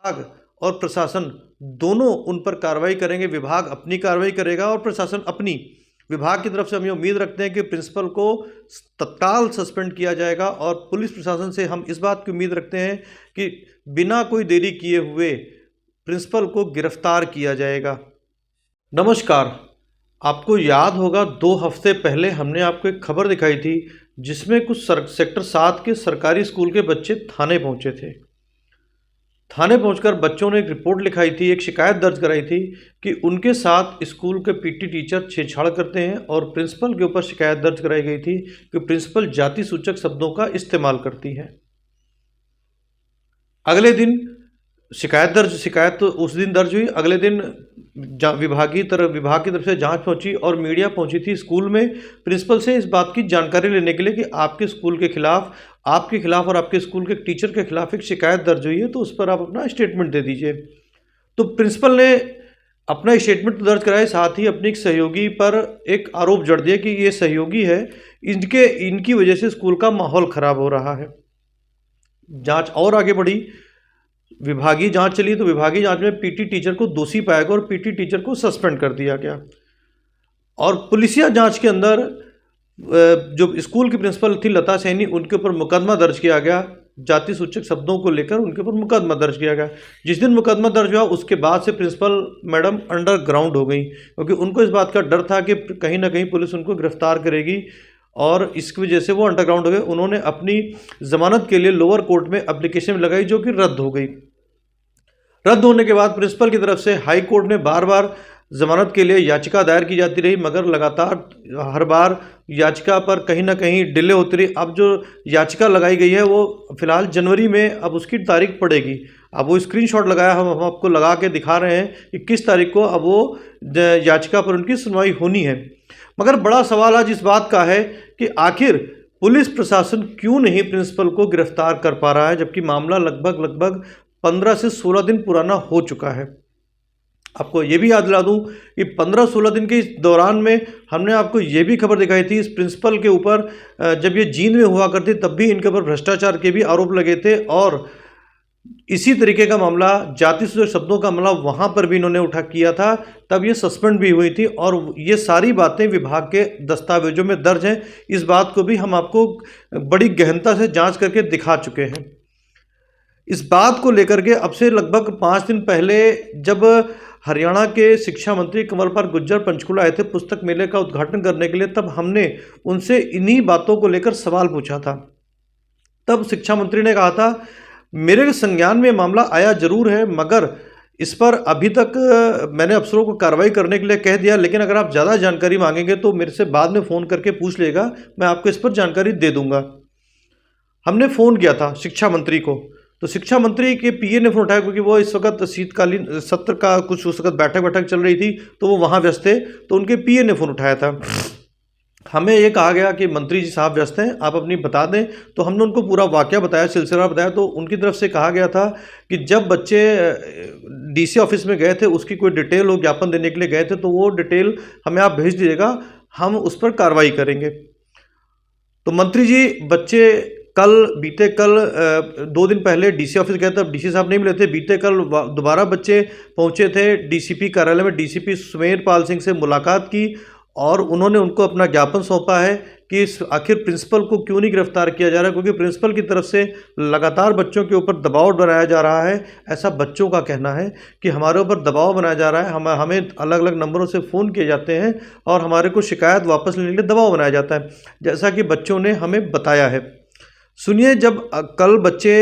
विभाग और प्रशासन दोनों उन पर कार्रवाई करेंगे। विभाग अपनी कार्रवाई करेगा और प्रशासन अपनी। विभाग की तरफ से हम ये उम्मीद रखते हैं कि प्रिंसिपल को तत्काल सस्पेंड किया जाएगा और पुलिस प्रशासन से हम इस बात की उम्मीद रखते हैं कि बिना कोई देरी किए हुए प्रिंसिपल को गिरफ्तार किया जाएगा। नमस्कार, आपको याद होगा 2 हफ्ते पहले हमने आपको एक खबर दिखाई थी जिसमें कुछ सेक्टर 7 के सरकारी स्कूल के बच्चे थाने पहुंचे थे। थाने पहुंचकर बच्चों ने एक रिपोर्ट लिखाई थी, एक शिकायत दर्ज कराई थी कि उनके साथ स्कूल के पीटी टीचर छेड़छाड़ करते हैं और प्रिंसिपल के ऊपर शिकायत दर्ज कराई गई थी कि प्रिंसिपल जाति सूचक शब्दों का इस्तेमाल करती है। अगले दिन शिकायत तो उस दिन दर्ज हुई। अगले दिन विभाग की तरफ से जांच पहुंची और मीडिया पहुंची थी स्कूल में प्रिंसिपल से इस बात की जानकारी लेने के लिए कि आपके स्कूल के खिलाफ, आपके खिलाफ और आपके स्कूल के टीचर के खिलाफ एक शिकायत दर्ज हुई है, तो उस पर आप अपना स्टेटमेंट दे दीजिए। तो प्रिंसिपल ने अपना स्टेटमेंट दर्ज कराया, साथ ही अपने एक सहयोगी पर एक आरोप जड़ दिया कि ये सहयोगी है, इनकी वजह से स्कूल का माहौल खराब हो रहा है। जांच और आगे बढ़ी, विभागीय जांच चली, तो विभागीय जांच में पीटी टीचर को दोषी पाया गया और पीटी टीचर को सस्पेंड कर दिया गया। और पुलिसिया जांच के अंदर जो स्कूल की प्रिंसिपल थी लता सैनी, उनके ऊपर मुकदमा दर्ज किया गया। जाति सूचक शब्दों को लेकर उनके ऊपर मुकदमा दर्ज किया गया। जिस दिन मुकदमा दर्ज हुआ उसके बाद से प्रिंसिपल मैडम अंडरग्राउंड हो गई, क्योंकि उनको इस बात का डर था कि कहीं ना कहीं पुलिस उनको गिरफ्तार करेगी और इसकी वजह से वो अंडरग्राउंड हो गए। उन्होंने अपनी जमानत के लिए लोअर कोर्ट में एप्लीकेशन लगाई जो कि रद्द हो गई। रद्द होने के बाद प्रिंसिपल की तरफ से हाई कोर्ट में बार बार जमानत के लिए याचिका दायर की जाती रही, मगर लगातार हर बार याचिका पर कहीं ना कहीं डिले होती रही। अब जो याचिका लगाई गई है वो फिलहाल जनवरी में अब उसकी तारीख पड़ेगी। अब वो स्क्रीनशॉट लगाया, हम आपको लगा के दिखा रहे हैं कि किस तारीख को अब वो याचिका पर उनकी सुनवाई होनी है। मगर बड़ा सवाल आज इस बात का है कि आखिर पुलिस प्रशासन क्यों नहीं प्रिंसिपल को गिरफ्तार कर पा रहा है, जबकि मामला लगभग 15 से 16 दिन पुराना हो चुका है। आपको ये भी याद दिला दूं कि 15-16 दिन के इस दौरान में हमने आपको ये भी खबर दिखाई थी इस प्रिंसिपल के ऊपर, जब ये जींद में हुआ करती तब भी इनके ऊपर भ्रष्टाचार के भी आरोप लगे थे और इसी तरीके का मामला, जाति सूचक शब्दों का मामला वहाँ पर भी इन्होंने उठा किया था, तब ये सस्पेंड भी हुई थी। और ये सारी बातें विभाग के दस्तावेजों में दर्ज हैं। इस बात को भी हम आपको बड़ी गहनता से जांच करके दिखा चुके हैं। इस बात को लेकर के अब से लगभग 5 दिन पहले जब हरियाणा के शिक्षा मंत्री कंवरपाल गुर्जर पंचकुला आए थे पुस्तक मेले का उद्घाटन करने के लिए, तब हमने उनसे इन्हीं बातों को लेकर सवाल पूछा था। तब शिक्षा मंत्री ने कहा था, मेरे संज्ञान में मामला आया जरूर है, मगर इस पर अभी तक मैंने अफसरों को कार्रवाई करने के लिए कह दिया, लेकिन अगर आप ज़्यादा जानकारी मांगेंगे तो मेरे से बाद में फ़ोन करके पूछ लेगा, मैं आपको इस पर जानकारी दे दूंगा। हमने फ़ोन किया था शिक्षा मंत्री को, तो शिक्षा मंत्री के पीए ने फ़ोन उठाया, क्योंकि वो इस वक्त शीतकालीन सत्र का कुछ उस वक्त बैठक चल रही थी, तो वो वहाँ व्यस्त थे, तो उनके पीए ने फ़ोन उठाया था। हमें ये कहा गया कि मंत्री जी साहब व्यस्त हैं, आप अपनी बता दें। तो हमने उनको पूरा वाकया बताया, सिलसिला बताया। तो उनकी तरफ से कहा गया था कि जब बच्चे डीसी ऑफिस में गए थे, उसकी कोई डिटेल हो ज्ञापन देने के लिए गए थे, तो वो डिटेल हमें आप भेज दीजिएगा, हम उस पर कार्रवाई करेंगे। तो मंत्री जी बीते कल 2 दिन पहले डीसी ऑफिस गए थे, तब डीसी साहब नहीं मिले थे। बीते कल दोबारा बच्चे पहुंचे थे डीसीपी कार्यालय में, डीसीपी सुमेर पाल सिंह से मुलाकात की और उन्होंने उनको अपना ज्ञापन सौंपा है कि आखिर प्रिंसिपल को क्यों नहीं गिरफ्तार किया जा रहा है, क्योंकि प्रिंसिपल की तरफ से लगातार बच्चों के ऊपर दबाव बनाया जा रहा है। ऐसा बच्चों का कहना है कि हमारे ऊपर दबाव बनाया जा रहा है, हमें अलग अलग नंबरों से फ़ोन किए जाते हैं और हमारे को शिकायत वापस लेने के लिए दबाव बनाया जाता है, जैसा कि बच्चों ने हमें बताया है। सुनिए, जब कल बच्चे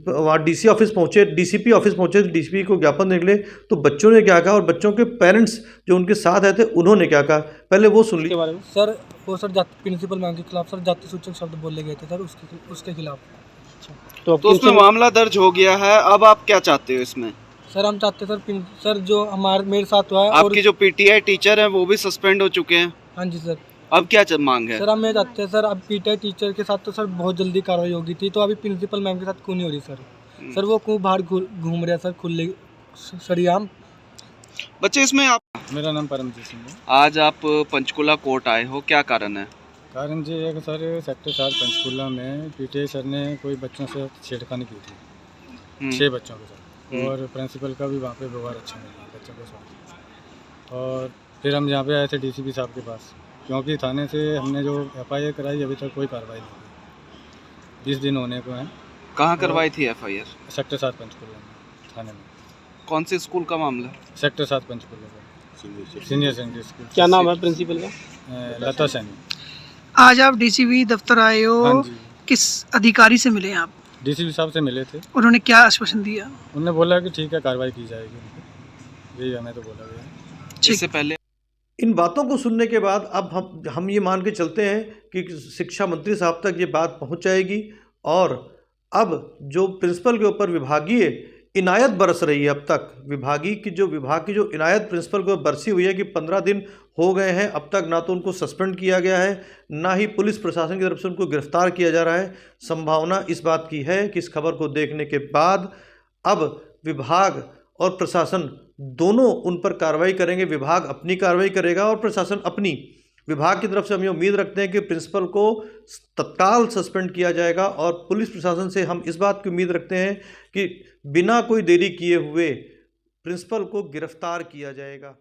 वहाँ डीसी ऑफिस पहुँचे, डीसीपी ऑफिस पहुँचे, डीसीपी को ज्ञापन देने के लिए, तो बच्चों ने क्या कहा और बच्चों के पेरेंट्स जो उनके साथ आए थे उन्होंने क्या कहा, पहले वो सुन लीजिए। बारे में सर, वो सर प्रिंसिपल मैम के खिलाफ सर जाति सूचक शब्द बोले गए थे सर, उसके खिलाफ। तो उसमें मामला दर्ज हो गया है, अब आप क्या चाहते हो इसमें? सर हम चाहते सर जो मेरे साथ हुआ है, आपकी जो पीटीआई टीचर है वो भी सस्पेंड हो चुके हैं। हाँ जी सर। अब क्या मांग है? सर हम ये चाहते हैं सर, अब पीटीआई टीचर के साथ तो सर बहुत जल्दी कार्रवाई होगी थी, तो अभी प्रिंसिपल मैम के साथ क्यों नहीं हो रही सर? सर वो क्यों बाहर घूम रहे हैं सर खुले सरियाम बच्चे? इसमें आप, मेरा नाम परमजीत सिंह है। आज आप पंचकुला कोर्ट आए हो, क्या कारण है? कारण जी है कि सर सेक्टर 7 पंचकुला में पीटीआई सर ने कोई बच्चों से छेड़खानी की थी, 6 बच्चों के साथ। और प्रिंसिपल का भी वहाँ पे व्यवहार अच्छा नहीं है बच्चों के साथ। और फिर हम यहाँ पे आए थे डीसीपी साहब के पास, क्योंकि थाने से हमने जो एफआईआर कराई अभी तक कोई कार्रवाई नहीं हुई। 20 दिन होने को हैं। कहाँ करवाई थी एफआईआर? सेक्टर 7 पंचकुला में, थाने में। कौन से स्कूल का मामला? सेक्टर 7 पंचकुला में, सीनियर सेकेंडरी स्कूल। क्या नाम है प्रिंसिपल का? लता सैनी। आज आप डीसीपी दफ्तर आए हो, हाँ जी, किस अधिकारी से मिले आप? डीसीपी साहब से मिले थे। उन्होंने क्या आश्वासन दिया? उन्होंने बोला कि ठीक है कार्रवाई की जाएगी उन पर, यही हमें तो बोला गया है। ठीक। इससे पहले इन बातों को सुनने के बाद अब हम ये मान के चलते हैं कि शिक्षा मंत्री साहब तक ये बात पहुंच जाएगी और अब जो प्रिंसिपल के ऊपर विभागीय इनायत बरस रही है, अब तक विभाग की जो इनायत प्रिंसिपल को बरसी हुई है कि 15 दिन हो गए हैं, अब तक ना तो उनको सस्पेंड किया गया है, ना ही पुलिस प्रशासन की तरफ से उनको गिरफ्तार किया जा रहा है। संभावना इस बात की है कि इस खबर को देखने के बाद अब विभाग और प्रशासन दोनों उन पर कार्रवाई करेंगे। विभाग अपनी कार्रवाई करेगा और प्रशासन अपनी। विभाग की तरफ से हम ये उम्मीद रखते हैं कि प्रिंसिपल को तत्काल सस्पेंड किया जाएगा और पुलिस प्रशासन से हम इस बात की उम्मीद रखते हैं कि बिना कोई देरी किए हुए प्रिंसिपल को गिरफ्तार किया जाएगा।